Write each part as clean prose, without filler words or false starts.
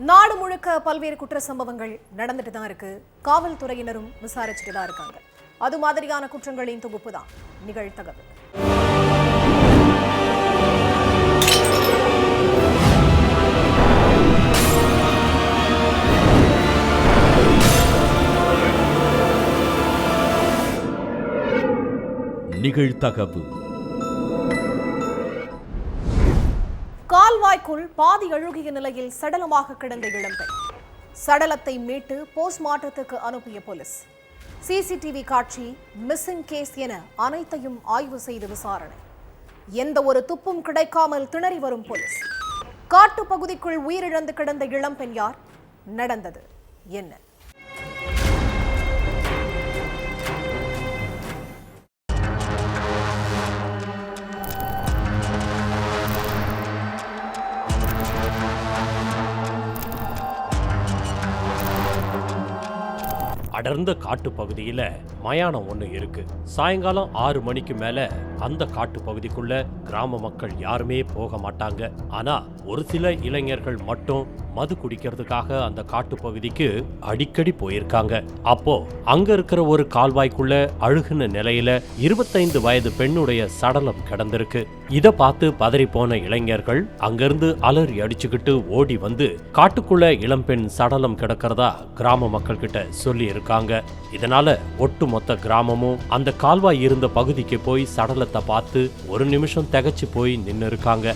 நாடு முழுக்க பல்வேறு குற்ற சம்பவங்கள் நடந்துட்டு தான் இருக்கு. காவல்துறையினரும் விசாரிச்சுட்டு தான் இருக்காங்க. அது மாதிரியான குற்றங்களின் தொகுப்பு தான் நிகழ்தகவு. நிகழ்தகவு. கால்வாய்க்குள் பாதி அழுகிய நிலையில் சடலமாக கிடந்த இளம்பெண். சடலத்தை மீட்டு போஸ்ட்மார்ட்டத்துக்கு அனுப்பிய போலீஸ். சிசிடிவி காட்சி, மிஸ்ஸிங் கேஸ் என அனைத்தையும் ஆய்வு செய்து விசாரணை. எந்த ஒரு துப்பும் கிடைக்காமல் திணறி வரும் போலீஸ். காட்டு பகுதிக்குள் உயிரிழந்து கிடந்த இளம்பெண் யார்? நடந்தது என்ன? அடர்ந்த காட்டு பகுதியில மயானம் ஒண்ணு இருக்கு. சாயங்காலம் 6 மணிக்கு மேல அந்த காட்டு பகுதிக்குள்ள கிராம மக்கள் யாருமே போக மாட்டாங்க. ஆனா ஒரு சில இளைஞர்கள் மட்டும் மது குடிக்கிறதுக்காக அந்த காட்டு பகுதிக்கு அடிக்கடி போயிருக்காங்க. அப்போ அங்க இருக்கிற ஒரு கால்வாய்க்குள்ள அழுகுன நிலையில 25 வயது பெண்ணுடைய சடலம் கிடந்திருக்கு. இத பார்த்து பதறி போன இளைஞர்கள் அங்கிருந்து அலறி அடிச்சுக்கிட்டு ஓடி வந்து காட்டுக்குள்ள இளம்பெண் சடலம் கிடக்கிறதா கிராம மக்கள் கிட்ட சொல்லி இருக்காங்க. இதனால ஒட்டுமொத்த கிராமமும் அந்த கால்வாய் இருந்த பகுதிக்கு போய் சடலத்தை பார்த்து ஒரு நிமிஷம் திகைச்சு போய் நின்னு இருக்காங்க.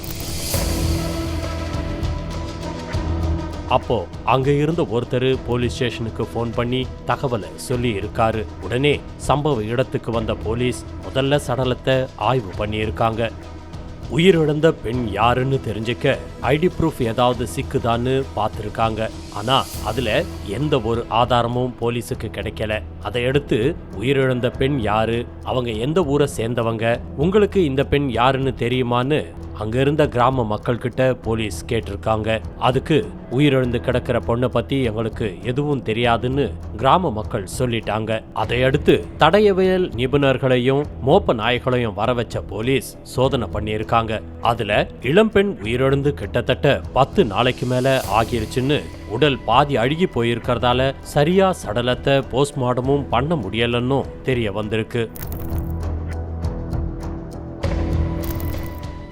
அப்போ அங்க இருந்த ஒருத்தர் போலீஸ் ஸ்டேஷனுக்கு போன் பண்ணி தகவலை சொல்லி இருக்காரு. உடனே சம்பவ இடத்துக்கு வந்த போலீஸ் முதல்ல சடலத்தை ஆய்வு பண்ணி இருக்காங்க. உயிரிழந்த பெண் யாருன்னு தெரிஞ்சுக்க ஐடி ப்ரூஃப் ஏதாவது சிக்குதான்னு பார்த்துருக்காங்க. ஆனா அதுல எந்த ஒரு ஆதாரமும் போலீஸுக்கு கிடைக்கல. அதையடுத்து உயிரிழந்த பெண் யாரு, அவங்க எந்த ஊரை சேர்ந்தவங்க, உங்களுக்கு இந்த பெண் யாருன்னு தெரியுமான்னு அங்க இருந்த கிராம மக்கள் கிட்ட போலீஸ் கேட்டிருக்காங்க. அதுக்கு உயிரிழந்து கிடக்கிற பொண்ணை பத்தி எங்களுக்கு எதுவும் தெரியாதுன்னு கிராம மக்கள் சொல்லிட்டாங்க. அதையடுத்து தடயவியல் நிபுணர்களையும் மோப்ப நாய்களையும் வர வச்ச போலீஸ் சோதனை பண்ணியிருக்காங்க. அதுல இளம்பெண் உயிரிழந்து கிட்டத்தட்ட 10 நாளைக்கு மேல ஆகிருச்சுன்னு, உடல் பாதி அழுகி போயிருக்கிறதால சரியா சடலத்தை போஸ்ட்மார்ட்டமும் பண்ண முடியலன்னு தெரிய வந்திருக்கு.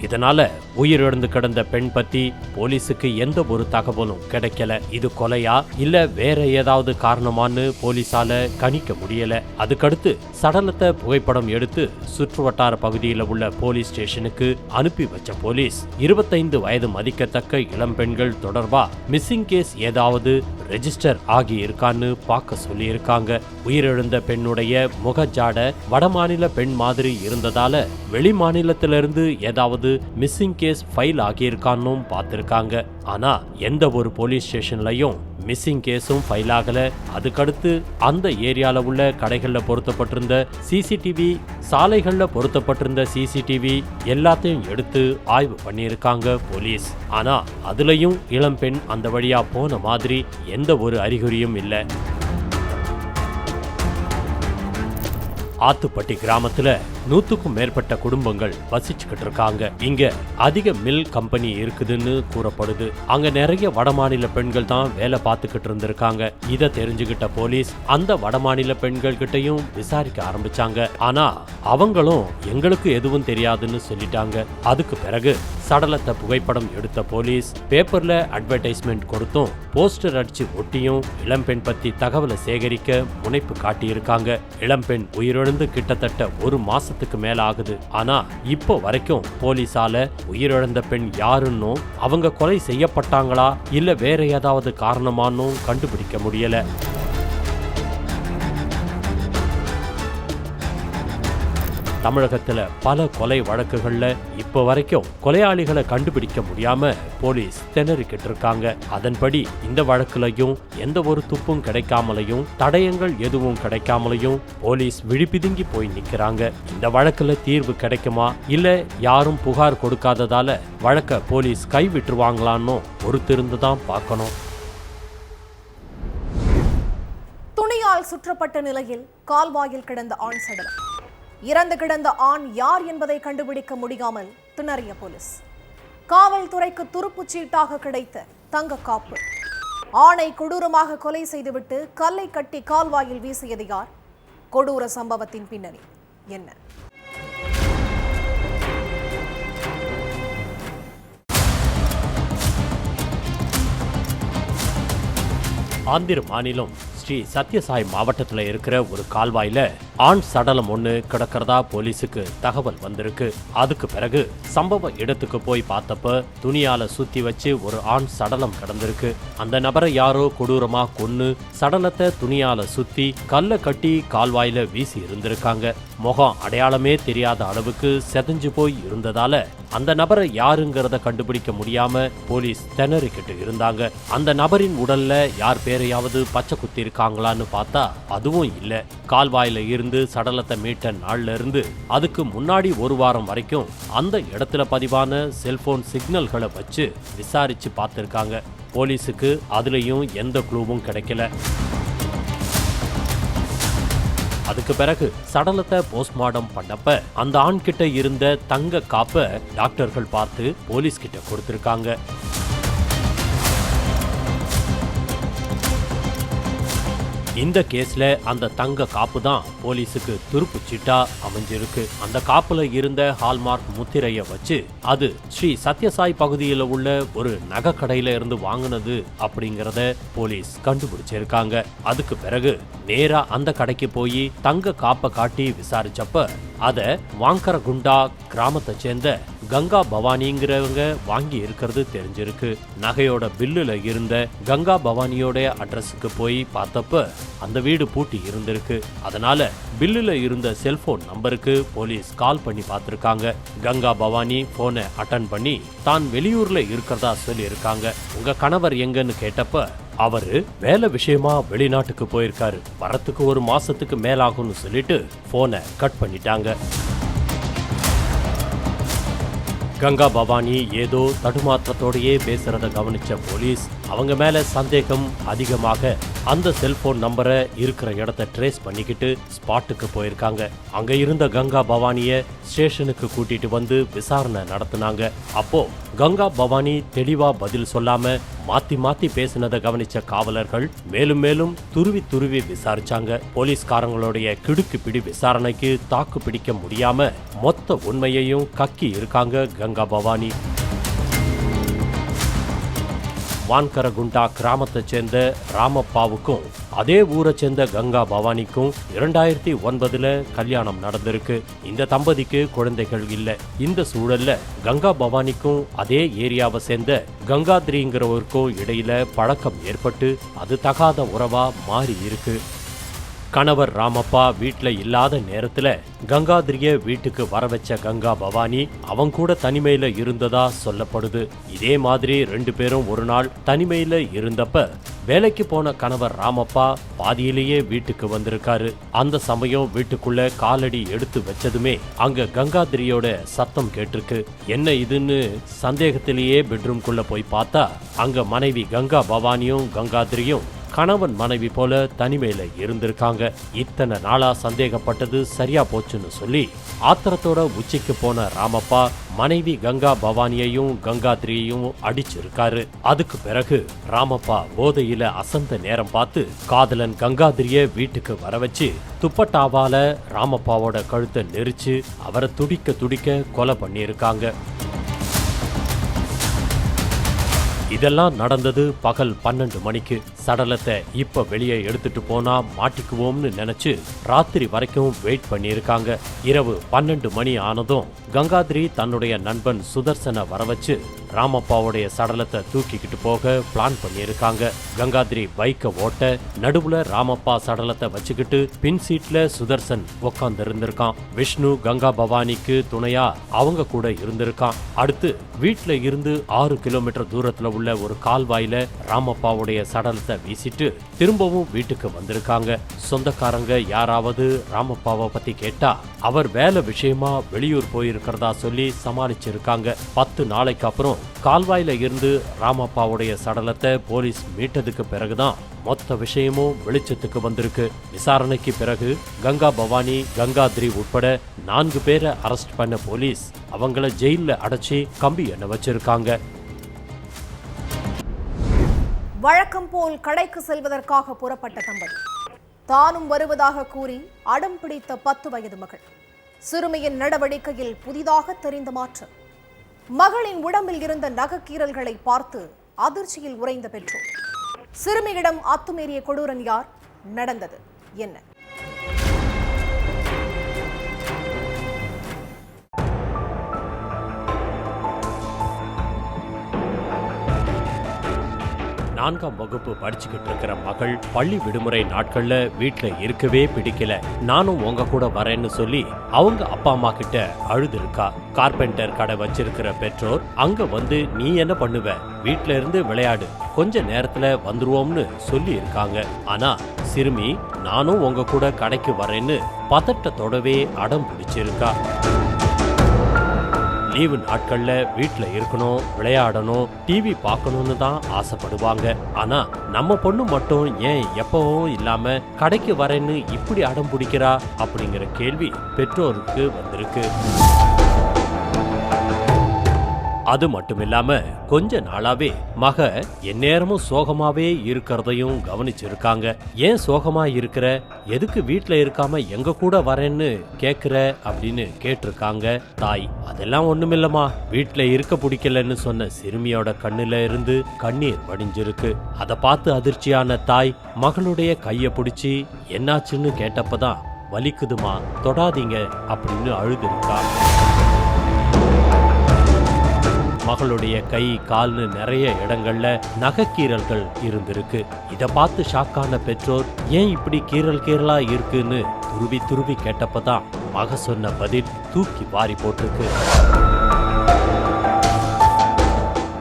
இதனால உயிரிழந்து கிடந்த பெண் பத்தி போலீஸுக்கு எந்த ஒரு தகவலும் கிடைக்கல. இது கொலையா இல்ல வேற ஏதாவது காரணமான்னு போலீஸால கணிக்க முடியல. அதுக்கடுத்து சடலத்தை புகைப்படம் எடுத்து சுற்றுவட்டார பகுதியில் உள்ள போலீஸ் ஸ்டேஷனுக்கு அனுப்பி வச்ச போலீஸ் 25 வயது மதிக்கத்தக்க இளம்பெண்கள் தொடர்பா மிஸ்ஸிங் கேஸ் ஏதாவது ரெஜிஸ்டர் ஆகி இருக்கான்னு பார்க்க சொல்லி இருக்காங்க. உயிரிழந்த பெண்ணுடைய முகஜாட வடமாநில பெண் மாதிரி இருந்ததால வெளி மாநிலத்திலிருந்து ஏதாவது மிஸ்ஸிங் கேஸ் ஃபைல் ஆகியிருக்கான்னு பார்த்திருக்காங்க. ஆனா எந்த ஒரு போலீஸ் ஸ்டேஷன்லயும் மிஸ்ஸிங் கேஸும் ஃபைல் ஆகல. அதுக்கடுத்து அந்த ஏரியால உள்ள கடைகள்ல பொருத்தப்பட்டிருந்த சிசிடிவி, சாலைகள்ல பொருத்தப்பட்டிருந்த சிசிடிவி எல்லாத்தையும் எடுத்து ஆய்வு பண்ணியிருக்காங்க போலீஸ். ஆனா அதுலயும் இளம்பெண் அந்த வழியா போன மாதிரி எந்த ஒரு அறிகுறியும் இல்லை. ஆத்துப்பட்டி கிராமத்துல 100க்கும் மேற்பட்ட குடும்பங்கள் வசிச்சுக்கிட்டு இருக்காங்க. இங்க அதிக மில் கம்பெனி இருக்குதுன்னு கூறப்படுது. அங்க நிறைய வடமாநில பெண்கள் தான் வேலை பார்த்துக்கிட்டு இருந்திருக்காங்க. இத தெரிஞ்சுக்கிட்ட போலீஸ் அந்த வடமாநில பெண்கள் கிட்டையும் விசாரிக்க ஆரம்பிச்சாங்க. ஆனா அவங்களும் எங்களுக்கு எதுவும் தெரியாதுன்னு சொல்லிட்டாங்க. அதுக்கு பிறகு சடலத்தை புகைப்படம் எடுத்த போலீஸ் பேப்பர்ல அட்வர்டைஸ்மெண்ட் கொடுத்தும் போஸ்டர் அடிச்சு ஒட்டியும் இளம்பெண் பத்தி தகவலை சேகரிக்க முனைப்பு காட்டியிருக்காங்க. இளம்பெண் உயிரிழந்து கிட்டத்தட்ட 1 மாசத்துக்கு மேல ஆகுது. ஆனா இப்போ வரைக்கும் போலீஸால உயிரிழந்த பெண் யாருன்னு, அவங்க கொலை செய்யப்பட்டாங்களா இல்ல வேற ஏதாவது காரணமானு கண்டுபிடிக்க முடியல. தமிழகத்துல பல கொலை வழக்குகள்ல இப்ப வரைக்கும் கொலையாளிகளை கண்டுபிடிக்க முடியாம போலீஸ் திணறிக்கிட்டு இருக்காங்க. அதன்படி இந்த வழக்குலையும் எந்த ஒரு துப்பும் கிடைக்காமலையும் தடயங்கள் எதுவும் கிடைக்காமலையும் போலீஸ் விழிபிதுங்கி போய் நிக்கிறாங்க. இந்த வழக்குல தீர்வு கிடைக்குமா இல்ல யாரும் புகார் கொடுக்காததால வழக்க போலீஸ் கைவிட்டுருவாங்களான்னு பொறுத்திருந்துதான் பார்க்கணும். துணியால் சுற்றப்பட்ட நிலையில் கால்வாயில் கிடந்த ஆண் சடலம். இறந்து கிடந்த ஆண் யார் என்பதை கண்டுபிடிக்க முடியாமல் திணறிய போலீஸ். காவல்துறைக்கு துருப்புச்சீட்டாக கிடைத்த தங்க காப்பு. ஆணை கொடூரமாக கொலை செய்துவிட்டு கல்லை கட்டி கால்வாயில் வீசியது யார்? கொடூர சம்பவத்தின் பின்னணி என்ன? ஆந்திர மாநிலம் ஸ்ரீ சத்யசாய் மாவட்டத்தில் இருக்கிற ஒரு கால்வாயில ஆண் சடலம் ஒண்ணு கிடக்கிறதா போலீஸுக்கு தகவல் வந்திருக்கு. அதுக்கு பிறகு சம்பவ இடத்துக்கு போய் பார்த்தப்ப துணியால சுத்தி வச்சு ஒரு ஆண் சடலம் கிடந்திருக்கு. அந்த நபரை யாரோ கொடூரமா கொன்னு சடலத்தை துணியால சுத்தி கல்ல கட்டி கால்வாயில வீசி இருந்திருக்காங்க. முகம் அடையாளமே தெரியாத அளவுக்கு செதஞ்சு போய் இருந்ததால அந்த நபரை யாருங்கிறத கண்டுபிடிக்க முடியாம போலீஸ் திணறிக்கிட்டு இருந்தாங்க. அந்த நபரின் உடல்ல யார் பேரையாவது பச்சை குத்தி இருக்காங்களான்னு பார்த்தா அதுவும் இல்ல. கால்வாயில இருந்து சடலத்தை மீட்ட நாள்ல இருந்து அதுக்கு முன்னாடி ஒரு வாரம் வரைக்கும் அந்த இடத்துல பதிவான செல்போன் சிக்னல்களை வச்சு விசாரிச்சு பார்த்திருக்காங்க. போலீஸுக்கு அதுலயும் எந்த க்ளூவும் கிடைக்கல. அதுக்கு பிறகு சடலத்தை போஸ்ட்மார்ட்டம் பண்ணப்ப அந்த ஆண் கிட்ட இருந்த தங்க காப்பை டாக்டர்கள் பார்த்து போலீஸ் கிட்ட கொடுத்திருக்காங்க. இந்த கேஸ்ல அந்த தங்க காப்பு தான் போலீஸுக்கு துருப்பு சீட்டா அமைஞ்சிருக்கு. அந்த காப்புல இருந்த ஹால்மார்க் முத்திரைய வச்சு அது ஸ்ரீ சத்யசாய் பகுதியில் உள்ள ஒரு நகை கடையில இருந்து வாங்கினது அப்படிங்கறத போலீஸ் கண்டுபிடிச்சிருக்காங்க. அதுக்கு பிறகு நேரா அந்த கடைக்கு போய் தங்க காப்பை காட்டி விசாரிச்சப்ப அத வாங்கரகுண்டா கிராமத்தை சேர்ந்த கங்கா பவானிங்கிறவங்க வாங்கி இருக்கிறது தெரிஞ்சிருக்கு. நகையோட பில்லுல இருந்த கங்கா பவானியோட அட்ரஸுக்கு போய் பார்த்தப்ப அந்த வீடு பூட்டி இருந்திருக்கு. அதனால பில்லுல இருந்த செல்போன் நம்பருக்கு போலீஸ் கால் பண்ணி பார்த்திருக்காங்க. கங்கா பவானி போனை அட்டன் பண்ணி தான் வெளியூர்ல இருக்கிறதா சொல்லி இருக்காங்க. உங்க கணவர் எங்கன்னு கேட்டப்ப அவரு வேலை விஷயமா வெளிநாட்டுக்கு போயிருக்காரு, வரத்துக்கு ஒரு மாசத்துக்கு மேலாகும்னு சொல்லிட்டு போனை கட் பண்ணிட்டாங்க. கங்கா பவானி ஏதோ தடுமாற்றத்தோடையே பேசுறத கவனிச்ச போலீஸ் அவங்க மேல சந்தேகம் அதிகமாக அந்த செல்போன் நம்பரை இருக்கிற இடத்தை ட்ரேஸ் பண்ணிக்கிட்டு ஸ்பாட்டுக்கு போயிருக்காங்க. அங்க இருந்த கங்கா பவானிய ஸ்டேஷனுக்கு கூட்டிட்டு வந்து விசாரணை நடத்தினாங்க. அப்போ கங்கா பவானி தெளிவா பதில் சொல்லாம மாத்தி மாத்தி பேசினதை கவனிச்ச காவலர்கள் மேலும் மேலும் துருவி விசாரிச்சாங்க. போலீஸ்காரங்களுடைய கிடுக்கு பிடி விசாரணைக்கு தாக்கு பிடிக்க முடியாம மொத்த உண்மையையும் கக்கி இருக்காங்க கங்கா பவானி. வான்கரகுண்டா கிராமத்தை சேர்ந்த ராமப்பாவுக்கும் அதே ஊரை சேர்ந்த கங்கா பவானிக்கும் 2009 கல்யாணம் நடந்திருக்கு. இந்த தம்பதிக்கு குழந்தைகள் இல்ல. இந்த சூழல்ல கங்கா பவானிக்கும் அதே ஏரியாவை சேர்ந்த கங்காத்ரிங்கிறவருக்கும் இடையில பழக்கம் ஏற்பட்டு அது தகாத உறவா மாறி இருக்கு. கணவர் ராமப்பா வீட்டுல இல்லாத நேரத்துல கங்காத்ரிய வீட்டுக்கு வர வச்ச கங்கா பவானி அவங்க கூட தனிமையில இருந்ததா சொல்லப்படுது. இதே மாதிரி 2 பேரும் ஒரு நாள் தனிமையில இருந்தப்ப வேலைக்கு போன கணவர் ராமப்பா பாதியிலேயே வீட்டுக்கு வந்திருக்காரு. அந்த சமயம் வீட்டுக்குள்ள காலடி எடுத்து வச்சதுமே அங்க கங்காத்ரியோட சத்தம் கேட்டிருக்கு. என்ன இதுன்னு சந்தேகத்திலேயே பெட்ரூம்குள்ள போய் பார்த்தா அங்க மனைவி கங்கா பவானியும் கங்காத்ரியும் கணவன் மனைவி போல தனிமையில இருந்திருக்காங்க. இத்தனை நாளா சந்தேகப்பட்டது சரியா போச்சுன்னு சொல்லி ஆத்திரத்தோட உச்சிக்கு போன ராமப்பா மனைவி கங்கா பவானியையும் கங்காத்ரியையும் அடிச்சிருக்காரு. அதுக்கு பிறகு ராமப்பா போதையில அசந்த நேரம் பார்த்து காதலன் கங்காத்ரிய வீட்டுக்கு வர வச்சு துப்பட்டாவால ராமப்பாவோட கழுத்தை நெரிச்சு அவரை துடிக்க கொலை பண்ணியிருக்காங்க. இதெல்லாம் நடந்தது பகல் 12 மணிக்கு. சடலத்தை இப்ப வெளியே எடுத்துட்டு போனா மாட்டிக்குவோம்னு நினைச்சு ராத்திரி வரைக்கும் வெயிட் பண்ணியிருக்காங்க. இரவு 12 மணி ஆனதும் கங்காத்ரி தன்னுடைய நண்பன் சுதர்சனை வர வச்சு ராமப்பாவுடைய சடலத்தை தூக்கிக்கிட்டு போக பிளான் பண்ணியிருக்காங்க. கங்காத்ரி பைக்கை ஓட்ட நடுவுல ராமப்பா சடலத்தை வச்சுக்கிட்டு பின் சீட்ல சுதர்சன் உட்கார்ந்து இருந்திருக்கான். விஷ்ணு கங்கா பவானிக்கு துணையா அவங்க கூட இருந்திருக்கான். அடுத்து வீட்டுல இருந்து 6 கிலோமீட்டர் தூரத்துல உள்ள ஒரு கால்வாயில ராமப்பாவுடைய சடலத்தை வீசிட்டு திரும்பவும் வீட்டுக்கு வந்திருக்காங்க. சொந்தக்காரங்க யாராவது ராமப்பாவை பத்தி கேட்டா அவர் வேலை விஷயமா வெளியூர் போயிருக்கிறதா சொல்லி சமாளிச்சிருக்காங்க. 10 நாளைக்கு அப்புறம் கால்வாயில இருந்து ராமப்பாவுடைய சடலத்தை போலீஸ் மீட்டதுக்கு பிறகுதான் மொத்த விஷயமும் வெளிச்சத்துக்கு வந்திருக்கு. விசாரணைக்கு பிறகு கங்கா பவானி கங்காத்ரி உட்பட 4 பேரை அரெஸ்ட் பண்ண போலீஸ் அவங்கள ஜெயில அடைச்சி கம்பி எண்ண வச்சிருக்காங்க. வழக்கம் போல் கடைக்கு செல்வதற்காக புறப்பட்ட தம்பதி தானும் வருவதாக கூறி அடம் பிடித்த 10 வயது மகள். சிறுமியின் நடவடிக்கையில் புதிதாக தெரிந்த மாற்றம். மகளின் உடம்பில் இருந்த நகக்கீறல்களை பார்த்து அதிர்ச்சியில் உறைந்த பெற்றோர். சிறுமியிடம் அத்துமீறிய கொடூரன் யார்? நடந்தது என்ன? நான்காம் வகுப்பு படிச்சுக்கிட்டு இருக்கிற மகள் பள்ளி விடுமுறை நாட்கள்ல வீட்டுல இருக்கவே பிடிக்கல. நானும் உங்க கூட வரேன்னு சொல்லி அவங்க அப்பா அம்மா கிட்ட அழுதுருக்கா. கார்பெண்டர் கடை வச்சிருக்கிற பெற்றோர் அங்க வந்து நீ என்ன பண்ணுவ, வீட்டுல இருந்து விளையாடு, கொஞ்ச நேரத்துல வந்துருவோம்னு சொல்லி இருக்காங்க. ஆனா சிறுமி நானும் உங்க கூட கடைக்கு வரேன்னு பதட்டத்தோடவே அடம் பிடிச்சிருக்கா. லீவு நாட்கள்ல வீட்டுல இருக்கணும், விளையாடணும், டிவி பார்க்கணும்னு தான் ஆசைப்படுவாங்க. ஆனா நம்ம பொண்ணு மட்டும் ஏன் எப்பவும் இல்லாம கடைக்கு வரேன்னு இப்படி அடம் பிடிக்கிறா அப்படிங்கிற கேள்வி பெற்றோருக்கு வந்திருக்கு. அது மட்டும் இல்லாம கொஞ்ச நாளாவே மக எந்நேரமும் சோகமாவே இருக்கிறதையும் கவனிச்சிருக்காங்க. ஏன் சோகமா இருக்கிற, எதுக்கு வீட்டுல இருக்காம எங்க கூட வரேன்னு கேக்குற அப்படின்னு கேட்டிருக்காங்க தாய். அதெல்லாம் ஒண்ணுமில்லமா, வீட்டுல இருக்க பிடிக்கலன்னு சொன்ன சிறுமியோட கண்ணுல இருந்து கண்ணீர் வடிஞ்சிருக்கு. அதை பார்த்து அதிர்ச்சியான தாய் மகளுடைய கைய பிடிச்சி என்னாச்சுன்னு கேட்டப்பதான் வலிக்குதுமா, தொடாதீங்க அப்படின்னு அழுதுருக்கா. மகளுடைய கை கால்னு நிறைய இடங்கள்ல நகைக்கீறல்கள் இருந்திருக்கு. இத பார்த்து ஷாக்கான பெற்றோர் ஏன் இப்படி கீறலா இருக்குன்னு துருவி துருவி கேட்டப்பதான் மக சொன்ன பதில் தூக்கி வாரி போட்டிருக்கு.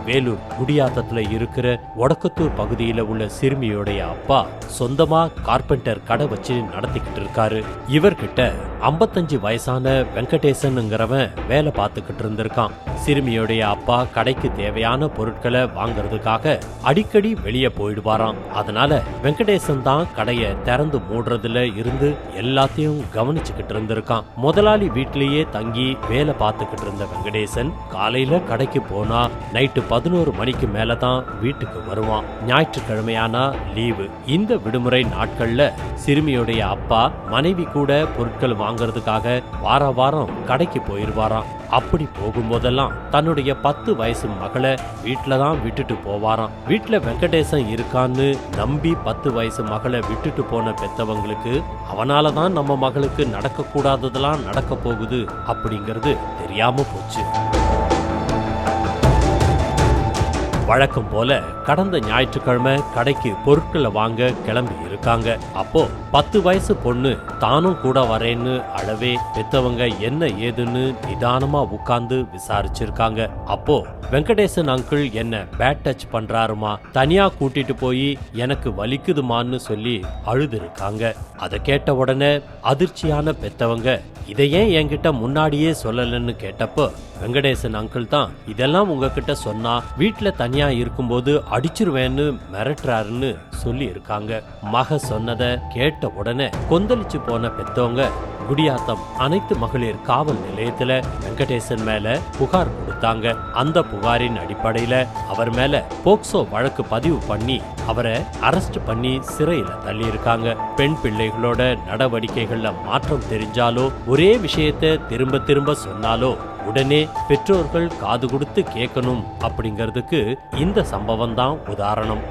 வேலூர் குடியாத்தத்துல இருக்கிற ஒடக்கத்தூர் பகுதியில உள்ள சிறுமியோடைய அப்பா சொந்தமா கார்பெண்டர் கடை வச்சு நடத்திக்கிட்டு இருக்காரு. இவர்கிட்ட 55 வயசான வெங்கடேசன்ங்கிறவன் வேலை பார்த்துக்கிட்டு இருந்திருக்கான். சிறுமியோடைய அப்பா கடைக்கு தேவையான பொருட்களை வாங்கறதுக்காக அடிக்கடி வெளியே போயிடுவாராம். அதனால வெங்கடேசன் தான் கடையை திறந்து மூடுறதுல இருந்து எல்லாத்தையும் கவனிச்சுக்கிட்டு இருந்திருக்கான். முதலாளி வீட்டிலேயே தங்கி வேலை பார்த்துக்கிட்டு இருந்த வெங்கடேசன் காலையில கடைக்கு போனா நைட்டு 11 மணிக்கு மேலதான் வீட்டுக்கு வருவான். ஞாயிற்றுக்கிழமையானா லீவு. இந்த விடுமுறை நாட்கள்ல சிறுமியோடைய அப்பா மனைவி கூட பொருட்கள் வாங்கறதுக்காக வார வாரம் கடைக்கு போயிருவாராம். அப்படி போகும்போதெல்லாம் தன்னுடைய 10 வயசு மகளை வீட்டுல தான் விட்டுட்டு போவாராம். வீட்டுல வெங்கடேசன் இருக்கான்னு நம்பி 10 வயசு மகளை விட்டுட்டு போன பெத்தவங்களுக்கு அவனாலதான் நம்ம மகளுக்கு நடக்க கூடாததெல்லாம் நடக்க போகுது அப்படிங்கிறது தெரியாம போச்சு. வழக்கம் போல கடந்த ஞாயிற்றுக்கிழமை கடைக்கு பொருட்களை வாங்க கிளம்பி இருக்காங்க. அப்போ 10 வயசு பொண்ணு தானும் கூட வரேன்னு அழவே பெத்தவங்க என்ன ஏதுன்னு நிதானமா உட்கார்ந்து விசாரிச்சிருக்காங்க. அப்போ வெங்கடேசன் அங்கிள் என்ன பேட் டச் பண்றாருமா, தனியா கூட்டிட்டு போய் எனக்கு வலிக்குதுமான்னு சொல்லி அழுது இருக்காங்க. அதை கேட்ட உடனே அதிர்ச்சியான பெத்தவங்க இதை ஏன் என்கிட்ட முன்னாடியே சொல்லலன்னு கேட்டப்போ வெங்கடேசன் அங்கிள் தான் இதெல்லாம் உங்ககிட்ட சொன்னா வீட்டுல தனியா இருக்கும்போது அடிச்சிருவேன்னு மிரட்டுறாருன்னு சொல்லி இருக்காங்க. மக சொன்னதை கேட்ட உடனே கொந்தளிச்சு போன பெத்தவங்க குடியாத்தம் அனைத்து மகளிர் காவல் நிலையத்துல வெங்கடேசன் மேல புகார் கொடுத்தாங்க. அந்த புகாரின் அடிப்படையில அவர் மேல போக்சோ வழக்கு பதிவு பண்ணி அவரை அரெஸ்ட் பண்ணி சிறையில தள்ளி இருக்காங்க. பெண் பிள்ளைகளோட நடவடிக்கைகள்ல மாற்றம் தெரிஞ்சாலோ ஒரே விஷயத்தை திரும்ப திரும்ப சொன்னாலோ உடனே பெற்றோர்கள் காது கொடுத்து கேட்கணும் அப்படிங்கிறதுக்கு இந்த சம்பவம் தான் உதாரணம்.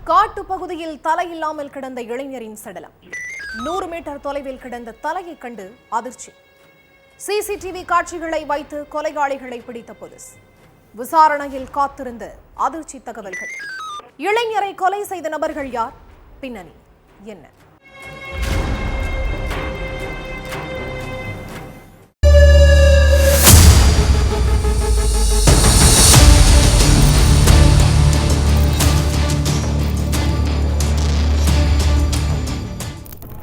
காட்டு பகுதியில் தலையில்லாமல் கிடந்த இளைஞரின் சடலம். 100 மீட்டர் தொலைவில் கிடந்த தலையை கண்டு அதிர்ச்சி. சிசிடிவி காட்சிகளை வைத்து கொலையாளிகளை பிடித்த போலீஸ். விசாரணையில் காத்திருந்த அதிர்ச்சி தகவல்கள். இளைஞரை கொலை செய்த நபர்கள் யார்? பின்னணி என்ன?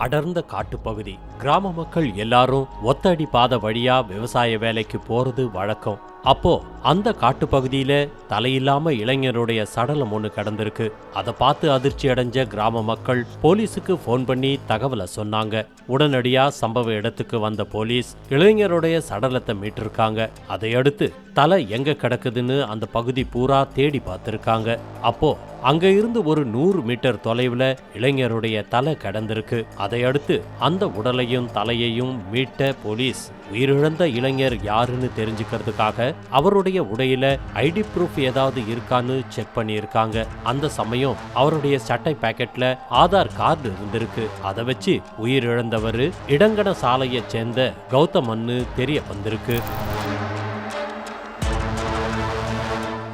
அடர்ந்த காட்டுப்பகுதி. கிராம மக்கள் எல்லாரும் ஒத்தடி பாதை வழியா விவசாய வேலைக்கு போறது வழக்கம். அப்போ அந்த காட்டுப்பகுதியில தலையில்லாம இளைஞருடைய சடலம் ஒண்ணு கிடந்திருக்கு. அதை பார்த்து அதிர்ச்சி அடைஞ்ச கிராம மக்கள் போலீஸுக்கு போன் பண்ணி தகவலை சொன்னாங்க. உடனடியா சம்பவ இடத்துக்கு வந்த போலீஸ் இளைஞருடைய சடலத்தை மீட்டிருக்காங்க. அதையடுத்து தலை எங்க கிடக்குதுன்னு அந்த பகுதி பூரா தேடி பார்த்திருக்காங்க. அப்போ அங்க இருந்து ஒரு 100 மீட்டர் தொலைவுல இளைஞருடைய தலை கிடந்திருக்கு. அதையடுத்து அந்த உடலையும் தலையையும் மீட்ட போலீஸ் உயிரிழந்த இளைஞர் யாருன்னு தெரிஞ்சுக்கிறதுக்காக அவருடைய உடையில ஐடி ப்ரூஃப் ஏதாவது இருக்கான்னு செக் பண்ணியிருக்காங்க. அந்த சமயம் அவருடைய சட்டை பாக்கெட்ல ஆதார் கார்டு இருந்திருக்கு. அதை வச்சு உயிரிழந்தவர் இடங்கன சாலையை சேர்ந்த கௌதமன்னு தெரிய வந்திருக்கு.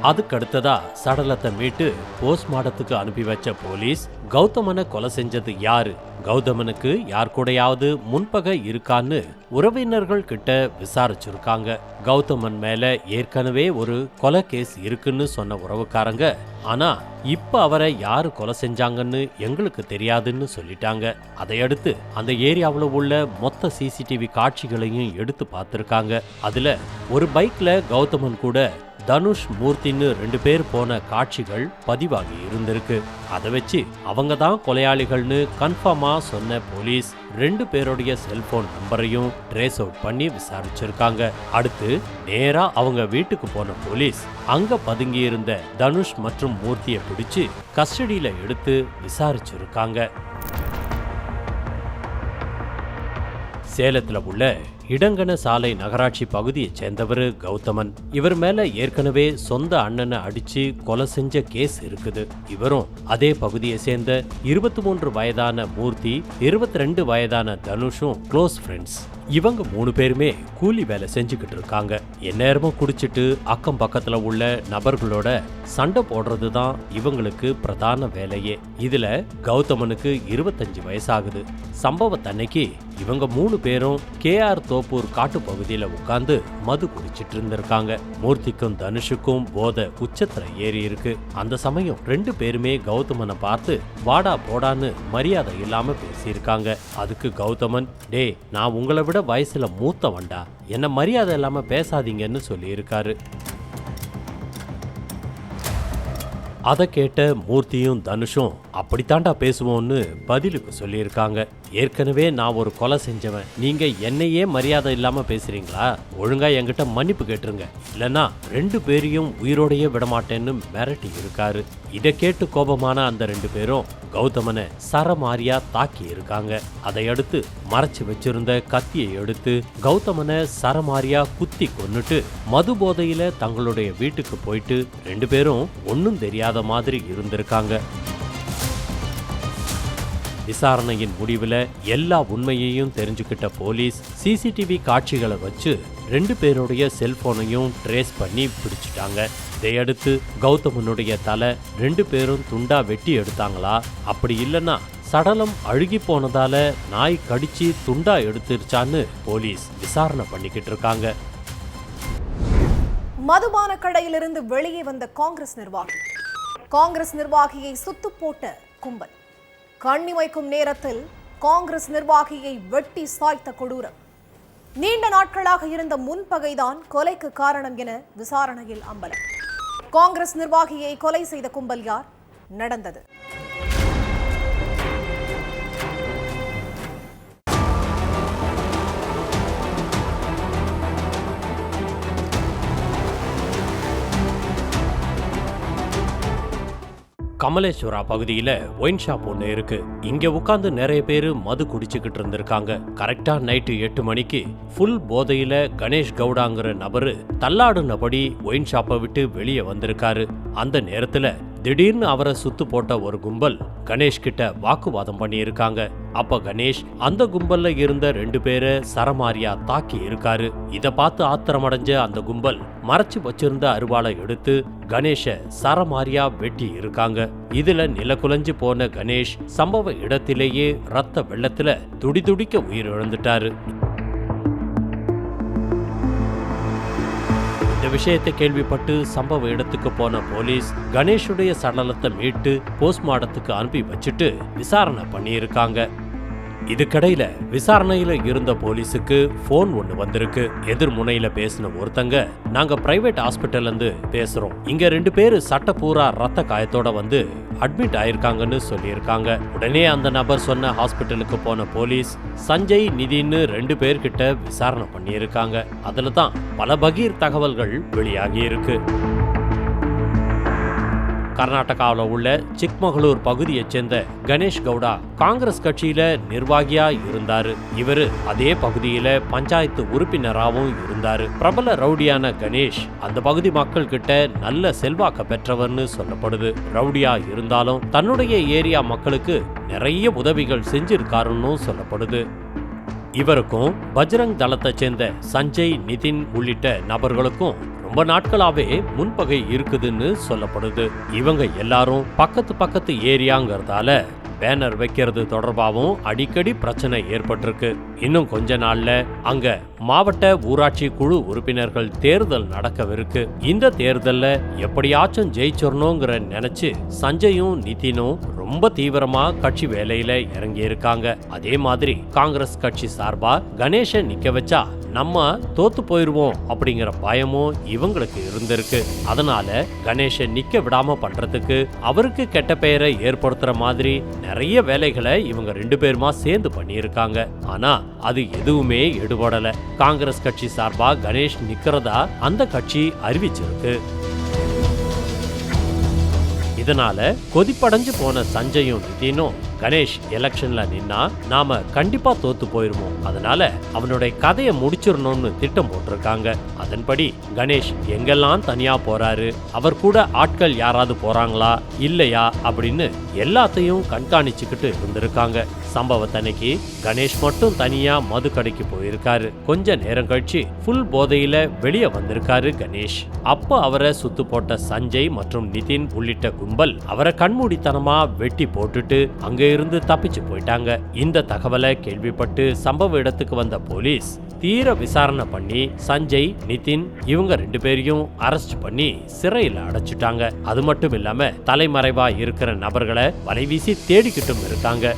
அதுக்கடுத்ததா சடலத்தை மீட்டு போஸ்ட்மார்ட்டத்துக்கு அனுப்பி வச்ச போலீஸ் கௌதமனை கொலை செஞ்சது யாரு, கௌதமனுக்கு யார் கூடயாவது முன்பகை இருக்கான்னு உறவினர்கள் கிட்ட விசாரிச்சிருக்காங்க. கௌதமன் மேல ஏற்கனவே ஒரு கொலை கேஸ் இருக்குன்னு சொன்ன உறவுக்காரங்க, ஆனா இப்ப அவரை யாரு கொலை செஞ்சாங்கன்னு எங்களுக்கு தெரியாதுன்னு சொல்லிட்டாங்க. அதையடுத்து அந்த ஏரியாவுல உள்ள மொத்த சிசிடிவி காட்சிகளையும் எடுத்து பார்த்திருக்காங்க. அதுல ஒரு பைக்ல கௌதமன் கூட தனுஷ் மூர்த்தின்னு 2 பேர் போன காட்சிகள் பதிவாகி இருந்திருக்கு. அதை வச்சு அவங்க தான் கொலையாளிகள்னு கன்ஃபார்மா சொன்ன போலீஸ் 2 பேருடைய செல்போன் நம்பரையும் ட்ரேஸ் அவுட் பண்ணி விசாரிச்சிருக்காங்க. அடுத்து நேரா அவங்க வீட்டுக்கு போன போலீஸ் அங்க பதுங்கி இருந்த தனுஷ் மற்றும் மூர்த்தியை பிடிச்சு கஸ்டடியில எடுத்து விசாரிச்சிருக்காங்க. சேலத்துல உள்ள இடங்கன சாலை நகராட்சி பகுதியைச் சேர்ந்தவர் கௌதமன். இவர் மேல ஏற்கனவே சொந்த அண்ணனை அடிச்சு கொலை செஞ்ச கேஸ் இருக்குது. இவரும் அதே பகுதியை சேர்ந்த 23 வயதான மூர்த்தி, 22 வயதான தனுஷும் க்ளோஸ் ஃப்ரெண்ட்ஸ். இவங்க 3 பேருமே கூலி வேலை செஞ்சுக்கிட்டு இருக்காங்க. எந்நேரமும் குடிச்சிட்டு அக்கம் பக்கத்துல உள்ள நபர்களோட சண்டை போடுறது தான் இவங்களுக்கு பிரதான வேலையே. இதுல கௌதமனுக்கு 25 வயசாகுது. சம்பவத்தன்னைக்கு இவங்க 3 பேரும் KR தோப்பூர் காட்டு பகுதியில உட்கார்ந்து மது குடிச்சிட்டு இருந்திருக்காங்க. மூர்த்திக்கும் தனுஷுக்கும் போதை உச்சத்துல ஏறி இருக்கு. அந்த சமயம் 2 பேருமே கௌதமனை பார்த்து வாடா போடான்னு மரியாதை இல்லாம பேசியிருக்காங்க. அதுக்கு கௌதமன், டே நான் உங்களை விட வயசுல மூத்தவன்டா, என்ன மரியாதை இல்லாம பேசாதீங்கன்னு சொல்லி இருக்காரு. அதை கேட்ட மூர்த்தியும் தனுஷும் அப்படித்தாண்டா பேசுவோம்னு பதிலுக்கு சொல்லியிருக்காங்க. ஏற்கனவே நான் ஒரு கொலை செஞ்சவன், நீங்க என்னையே மரியாதை இல்லாம பேசுறீங்களா? ஒழுங்கா என்கிட்ட மன்னிப்பு கேட்டுருங்க, இல்லைன்னா 2 பேரையும் உயிரோடையே விடமாட்டேன்னு மிரட்டி இருக்காரு. இதை கேட்டு கோபமான அந்த 2 பேரும் கௌதமனை சரமாரியா தாக்கி இருக்காங்க. அதையடுத்து மறைச்சு வச்சிருந்த கத்தியை எடுத்து கௌதமனை சரமாரியா குத்தி கொன்னுட்டு மது போதையில தங்களுடைய வீட்டுக்கு போயிட்டு 2 பேரும் ஒன்னும் தெரியாத மாதிரி இருந்திருக்காங்க. விசாரணையின் முடிவுல எல்லா உண்மையையும் தெரிஞ்சுக்கிட்ட போலீஸ் சிசிடிவி காட்சிகளை வச்சு 2 பேருடைய செல்போனையும் ட்ரேஸ் பண்ணி பிடிச்சிட்டாங்க. இதையடுத்து கௌதமனுடைய தலை 2 பேரும் துண்டா வெட்டி எடுத்தாங்களா, அப்படி இல்லைன்னா சடலம் அழுகி போனதால நாய் கடிச்சு துண்டா எடுத்துருச்சான்னு போலீஸ் விசாரணை பண்ணிக்கிட்டு இருக்காங்க. மதுபான கடையிலிருந்து வெளியே வந்த காங்கிரஸ் நிர்வாகியை சுத்து போட்ட கும்பல். கண்ணி வைக்கும் நேரத்தில் காங்கிரஸ் நிர்வாகியை வெட்டி சாய்த்த கொடூரம். நீண்ட நாட்களாக இருந்த முன்பகைதான் கொலைக்கு காரணம் என விசாரணையில் அம்பலம். காங்கிரஸ் நிர்வாகியை கொலை செய்த கும்பல் யார்? நடந்தது கமலேஸ்வரா பகுதியில ஒயின் ஷாப் ஒன்று இருக்கு. இங்க உட்கார்ந்து நிறைய பேரு மது குடிச்சுக்கிட்டு இருந்திருக்காங்க. கரெக்டா நைட்டு 8 மணிக்கு ஃபுல் போதையில கணேஷ் கவுடாங்கிற நபரு தள்ளாடுனபடி ஒயின் ஷாப்பை விட்டு வெளியே வந்திருக்காரு. அந்த நேரத்துல திடீர்னு அவரை சுத்து போட்ட ஒரு கும்பல் கணேஷ் கிட்ட வாக்குவாதம் பண்ணி இருக்காங்க. அப்ப கணேஷ் அந்த கும்பல்ல இருந்த 2 பேரை சரமாரியா தாக்கி இருக்காரு. இத பார்த்து ஆத்திரமடைஞ்ச அந்த கும்பல் மறைச்சு வச்சிருந்த அருவாளை எடுத்து கணேஷ சரமாரியா வெட்டி இருக்காங்க. இதுல நிலக்குலைஞ்சு போன கணேஷ் சம்பவ இடத்திலேயே ரத்த வெள்ளத்துல துடிதுடிக்க உயிரிழந்துட்டாரு. இந்த விஷயத்தை கேள்விப்பட்டு சம்பவ இடத்துக்கு போன போலீஸ் கணேஷுடைய சடலத்தை மீட்டு போஸ்ட்மார்ட்டத்துக்கு அனுப்பி வச்சுட்டு விசாரணை பண்ணியிருக்காங்க. இதுக்கடையில விசாரணையில இருந்த போலீஸுக்கு போன் ஒண்ணு வந்திருக்கு. எதிர்முனையில பேசின ஒருத்தங்க, நாங்க பிரைவேட் ஹாஸ்பிட்டல்ல இருந்து பேசுறோம், இங்க 2 பேரு சட்டப்பூரா ரத்த காயத்தோட வந்து அட்மிட் ஆயிருக்காங்கன்னு சொல்லியிருக்காங்க. உடனே அந்த நபர் சொன்ன ஹாஸ்பிட்டலுக்கு போன போலீஸ் சஞ்சய், நிதின்னு 2 பேர்கிட்ட விசாரணை பண்ணியிருக்காங்க. அதுல தான் பல பகீர் தகவல்கள் வெளியாகி இருக்கு. கர்நாடகாவில் உள்ள சிக்மகளூர் பகுதியைச் சேர்ந்த கணேஷ் கவுடா காங்கிரஸ் கட்சியில நிர்வாகியா இருந்தாரு. இவரு அதே பகுதியில பஞ்சாயத்து உறுப்பினராகவும் இருந்தாரு. பிரபல ரவுடியான கணேஷ் அந்த பகுதி மக்கள் கிட்ட நல்ல செல்வாக்க பெற்றவர்னு சொல்லப்படுது. ரவுடியா இருந்தாலும் தன்னுடைய ஏரியா மக்களுக்கு நிறைய உதவிகள் செஞ்சிருக்காருன்னு சொல்லப்படுது. இவருக்கும் பஜ்ரங் தளத்தை சேர்ந்த சஞ்சய், நிதின் உள்ளிட்ட நபர்களுக்கும் ரொம்ப நாட்களாவே முன்பகை இருக்குதுன்னு சொல்லப்படுது. இவங்க எல்லாரும் பக்கத்து ஏரியாங்கிறதால பேனர் வைக்கிறது தொடர்பாகவும் அடிக்கடி பிரச்சனை ஏற்பட்டிருக்கு. இன்னும் கொஞ்ச நாள்ல அங்க மாவட்ட ஊராட்சி குழு உறுப்பினர்கள் தேர்தல் நடக்கவிருக்கு. இந்த தேர்தல்ல எப்படியாச்சும் ஜெயிச்சிடணுங்கிற நினைச்சு சஞ்சயும் நிதினும் ரொம்ப தீவிரமா கட்சி வேலையில இறங்கி இருக்காங்க. அதே மாதிரி காங்கிரஸ் கட்சி சார்பா கணேஷை நிக்க வச்சா நம்ம தோத்து போயிருவோம் அப்படிங்கிற பயமும் இவங்களுக்கு இருந்திருக்கு. அதனால கணேஷை நிக்க விடாம பண்றதுக்கு, அவருக்கு கெட்ட பெயரை ஏற்படுத்துற மாதிரி நிறைய வேலைகளை இவங்க 2 பேருமா சேர்ந்து பண்ணியிருக்காங்க. ஆனா அது எதுவுமே எடுபடல. காங்கிரஸ் கட்சி சார்பா கணேஷ் நிக்கிறதா அந்த கட்சி அறிவிச்சிருக்கு. இதனால கொதிப்படைஞ்சு போன சஞ்சயும் நிதினும், கணேஷ் எலெக்ஷன்ல நின்னா நாம கண்டிப்பா தோத்து போயிருவோம், அதனால அவனுடைய கதையை முடிச்சிடணும்னு திட்டம் போட்டிருக்காங்க. அதன்படி கணேஷ் எங்கெல்லாம் தனியா போறாரு, அவர் கூட ஆட்கள் யாராவது போறாங்களா இல்லையா அப்படின்னு எல்லாத்தையும் கண்காணிச்சுக்கிட்டு இருந்திருக்காங்க. சம்பவத்தன்னைக்கு கணேஷ் மட்டும் தனியா மது கடைக்கு போயிருக்காரு. கொஞ்ச நேரம் கழிச்சு ஃபுல் போதையில வெளியே வந்திருக்காரு கணேஷ். அப்ப அவரை சுத்து போட்ட சஞ்சய் மற்றும் நிதின் உள்ளிட்ட கும்பல் அவரை கண்மூடித்தனமா வெட்டி போட்டுட்டு அங்க இருந்து தப்பிச்சு போயிட்டாங்க. இந்த தகவலை கேள்விப்பட்டு சம்பவ இடத்துக்கு வந்த போலீஸ் தீர விசாரணை பண்ணி சஞ்சய், நிதின் இவங்க 2 பேரையும் அரெஸ்ட் பண்ணி சிறையில் அடைச்சிட்டாங்க. அது மட்டும் இல்லாம தலைமறைவா இருக்கிற நபர்களை வலைவீசி தேடிக்கிட்டும் இருக்காங்க.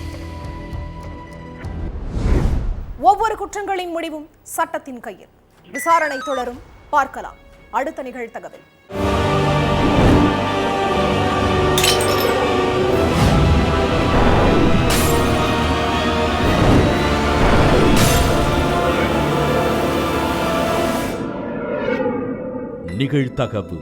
ஒவ்வொரு குற்றங்களின் முடிவும் சட்டத்தின் கையில். விசாரணை தொடரும், பார்க்கலாம் அடுத்த நிகழ்தகவில். நிகழ்தகவு.